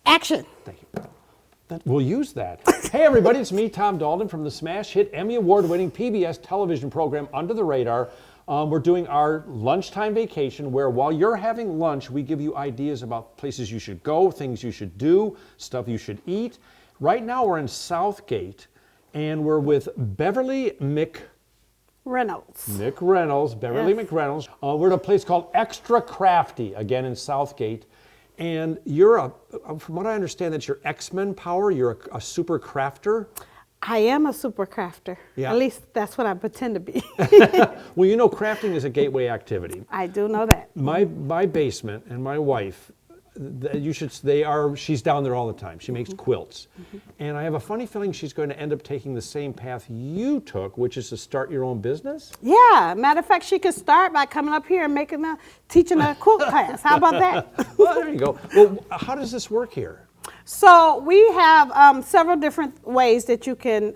Action. Thank you. We'll use that. Hey everybody, it's me, Tom Daldin, from the smash hit Emmy Award-winning PBS television program Under the Radar. We're doing our lunchtime vacation where while you're having lunch, we give you ideas about places you should go, things you should do, stuff you should eat. Right now we're in Southgate and we're with Beverly Reynolds. Beverly McReynolds. We're at a place called Xtra Crafty, again in Southgate. And you're from what I understand, that's your X-Men power. You're a super crafter. I am a super crafter. Yeah. At least that's what I pretend to be. Well, you know, crafting is a gateway activity. I do know that. My basement and my wife, she's down there all the time. She makes quilts. And I have a funny feeling she's going to end up taking the same path you took, which is to start your own business. Yeah, matter of fact, she could start by coming up here and teaching a quilt class. How about that? Well, there you go. Well, how does this work here? So we have several different ways that you can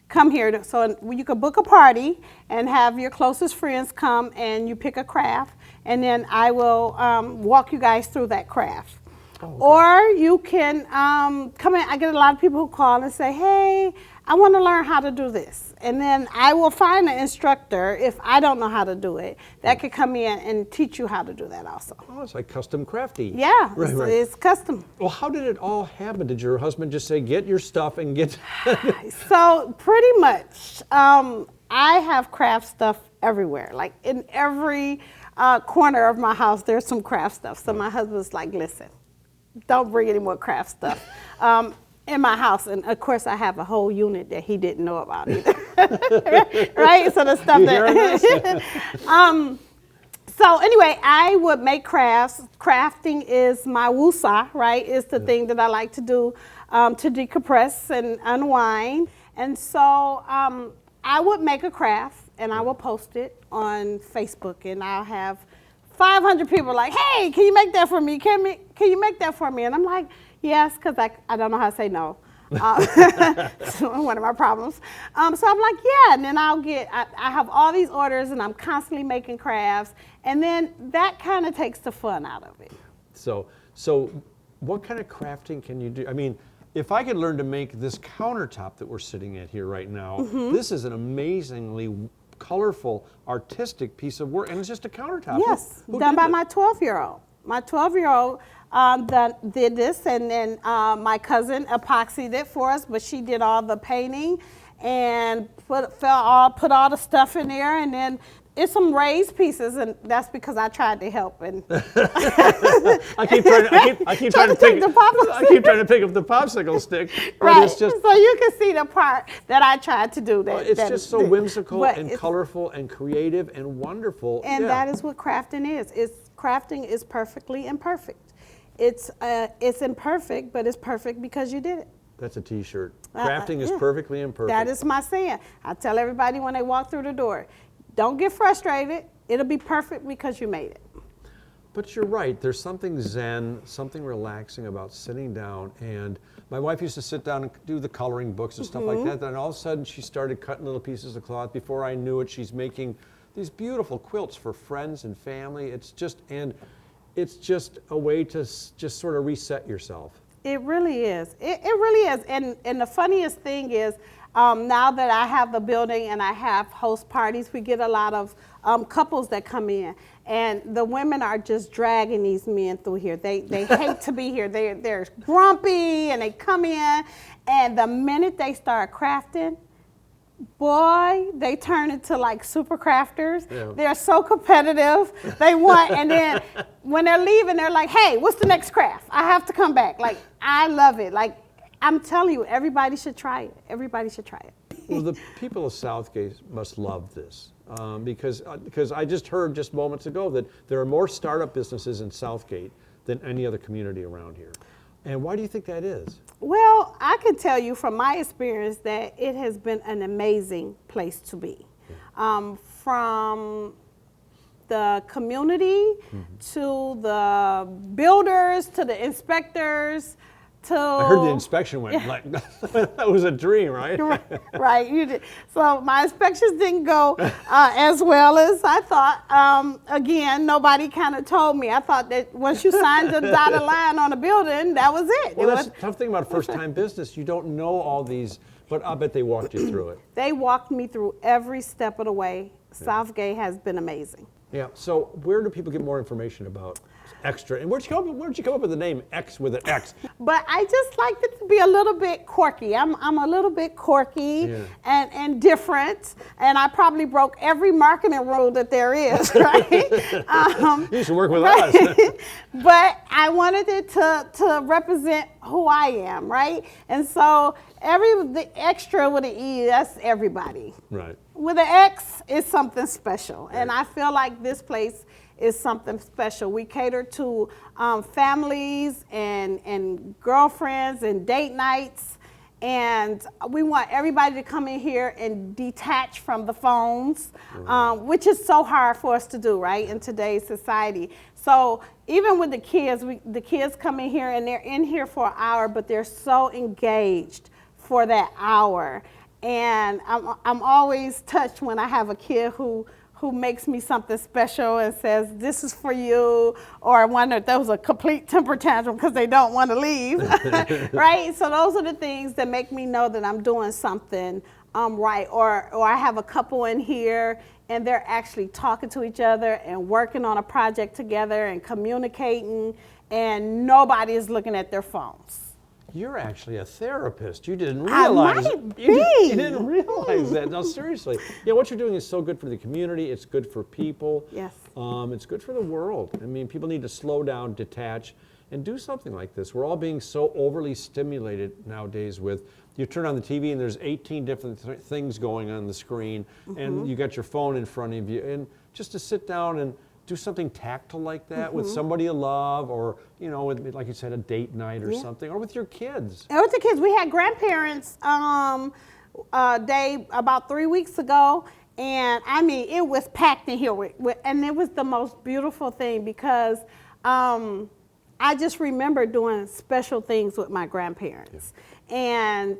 come here. So you could book a party and have your closest friends come and you pick a craft, and then I will walk you guys through that craft. Oh, okay. Or you can come in. I get a lot of people who call and say, hey, I want to learn how to do this. And then I will find an instructor, if I don't know how to do it, that could come in and teach you how to do that also. Oh, it's like custom crafty. Yeah, right. It's custom. Well, how did it all happen? Did your husband just say, get your stuff and get... So pretty much, I have craft stuff everywhere. Like in every corner of my house, there's some craft stuff. So my husband's like, listen, don't bring any more craft stuff in my house. And of course, I have a whole unit that he didn't know about either. Right? So the stuff that... So anyway, I would make crafts. Crafting is my woosah, right? It's the thing that I like to do to decompress and unwind. And so I would make a craft and I will post it on Facebook, and I'll have 500 people like, hey, can you make that for me? Can you make that for me? And I'm like, yes, because I don't know how to say no. It's one of my problems. So I'm like, yeah, and then I have all these orders and I'm constantly making crafts, and then that kind of takes the fun out of it. So what kind of crafting can you do? I mean, if I could learn to make this countertop that we're sitting at here right now, this is an amazingly colorful, artistic piece of work, and it's just a countertop. Yes, done by my 12-year-old. My 12-year-old did this, and then my cousin epoxied it for us, but she did all the painting and put all the stuff in there, and then it's some raised pieces, and that's because I tried to help. And I keep trying to pick up the popsicle stick. Right. It's just, so you can see the part that I tried to do. It's just so whimsical and colorful and creative and wonderful. And that is what crafting is. Crafting is perfectly imperfect. It's imperfect, but it's perfect because you did it. That's a T-shirt. Crafting is perfectly imperfect. That is my saying. I tell everybody when they walk through the door, don't get frustrated. It'll be perfect because you made it. But you're right. There's something zen, something relaxing about sitting down. And my wife used to sit down and do the coloring books and stuff like that. Then all of a sudden she started cutting little pieces of cloth. Before I knew it, she's making these beautiful quilts for friends and family. It's just a way to just sort of reset yourself. It really is. It really is. And the funniest thing is, now that I have the building and I have host parties, we get a lot of couples that come in, and the women are just dragging these men through here. They hate to be here. They're grumpy, and they come in, and the minute they start crafting, boy, they turn into like super crafters. Yeah. They're so competitive. They want, and then when they're leaving, they're like, hey, what's the next craft? I have to come back. Like, I love it. Like, I'm telling you, everybody should try it. Everybody should try it. Well, the people of Southgate must love this because I just heard just moments ago that there are more startup businesses in Southgate than any other community around here. And why do you think that is? Well, I can tell you from my experience that it has been an amazing place to be. From the community to the builders to the inspectors to. I heard the inspection went like that was a dream, right? Right, you did. So my inspections didn't go as well as I thought. Again, nobody kind of told me. I thought that once you signed the dotted line on a building, that was it. Well, that's the tough thing about first-time business. You don't know all these, but I bet they walked you through it. They walked me through every step of the way. Southgate has been amazing. Yeah. So where do people get more information about Xtra? And where'd you come up with the name X with an X? But I just like it to be a little bit quirky. I'm a little bit quirky and different, and I probably broke every marketing rule that there is, right? You should work with us. But I wanted it to represent who I am, right? And so the Xtra with an E, that's everybody. Right. With an X, it's something special, and I feel like this place is something special. We cater to families and girlfriends and date nights, and we want everybody to come in here and detach from the phones, which is so hard for us to do, right, in today's society. So even with the kids come in here and they're in here for an hour, but they're so engaged for that hour. And I'm always touched when I have a kid who makes me something special and says, this is for you, or one that was a complete temper tantrum because they don't want to leave, right? So those are the things that make me know that I'm doing something right. Or I have a couple in here and they're actually talking to each other and working on a project together and communicating, and nobody is looking at their phones. You're actually a therapist. You didn't realize I might be. You didn't realize that. No, seriously. Yeah, what you're doing is so good for the community. It's good for people. Yes. It's good for the world. I mean, people need to slow down, detach, and do something like this. We're all being so overly stimulated nowadays with, you turn on the TV and there's 18 different things going on the screen, and you got your phone in front of you. And just to sit down and do something tactile like that with somebody you love, or, you know, with, like you said, a date night or something, or with your kids. And with the kids, we had grandparents day about 3 weeks ago, and I mean, it was packed in here, and it was the most beautiful thing because I just remember doing special things with my grandparents. And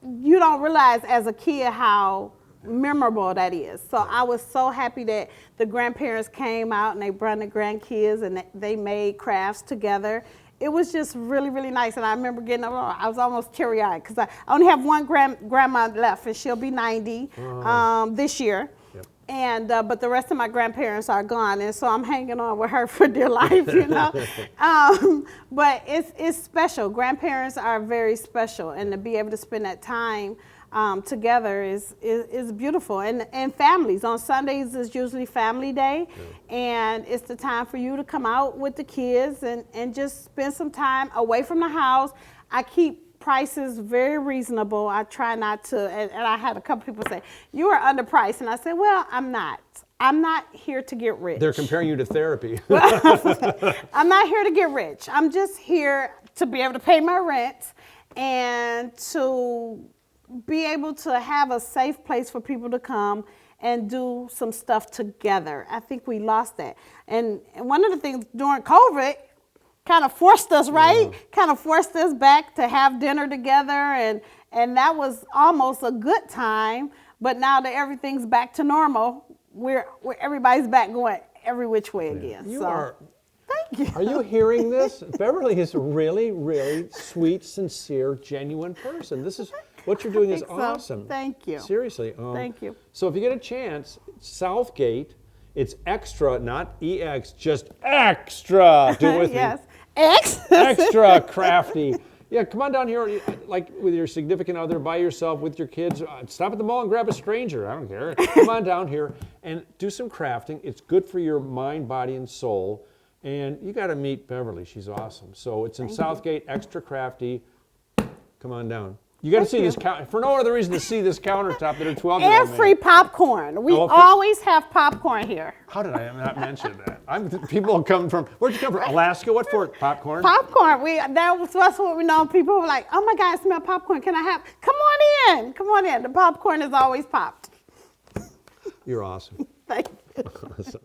you don't realize as a kid how memorable that is. So I was so happy that the grandparents came out and they brought the grandkids and they made crafts together. It was just really, really nice. And I remember getting up, I was almost teary-eyed because I only have one grandma left, and she'll be 90 this year. Yep. And but the rest of my grandparents are gone, and so I'm hanging on with her for dear life, you know. But it's special. Grandparents are very special, and to be able to spend that time together is beautiful. And families, on Sundays is usually family day, and it's the time for you to come out with the kids and just spend some time away from the house. I keep prices very reasonable. I try not to, and I had a couple people say, you are underpriced, and I said, well, I'm not. I'm not here to get rich. They're comparing you to therapy. I'm not here to get rich. I'm just here to be able to pay my rent and to be able to have a safe place for people to come and do some stuff together. I think we lost that. And one of the things during COVID kind of forced us, right? Kind of forced us back to have dinner together, and that was almost a good time. But now that everything's back to normal, we're everybody's back going every which way again. You so. are. Thank you. Are you hearing this? Beverly is a really, really sweet, sincere, genuine person. This is what you're doing is awesome. Thank you. Seriously. Thank you. So if you get a chance, Southgate, it's Xtra, not EX, just Xtra. Do it with yes. me. Xtra Crafty. Yeah, come on down here, like with your significant other, by yourself, with your kids. Stop at the mall and grab a stranger. I don't care. Come on down here and do some crafting. It's good for your mind, body, and soul. And you got to meet Beverly. She's awesome. So it's in Southgate, Xtra Crafty. Come on down. You got to see this for no other reason to see this countertop that a 12-year-old and free popcorn. We always have popcorn here. How did I not mention that? People come from, where'd you come from? Alaska? What for? Popcorn? Popcorn. That's what we know. People were like, oh my God, I smell popcorn. Can I have? Come on in. Come on in. The popcorn is always popped. You're awesome. Thank you. Awesome.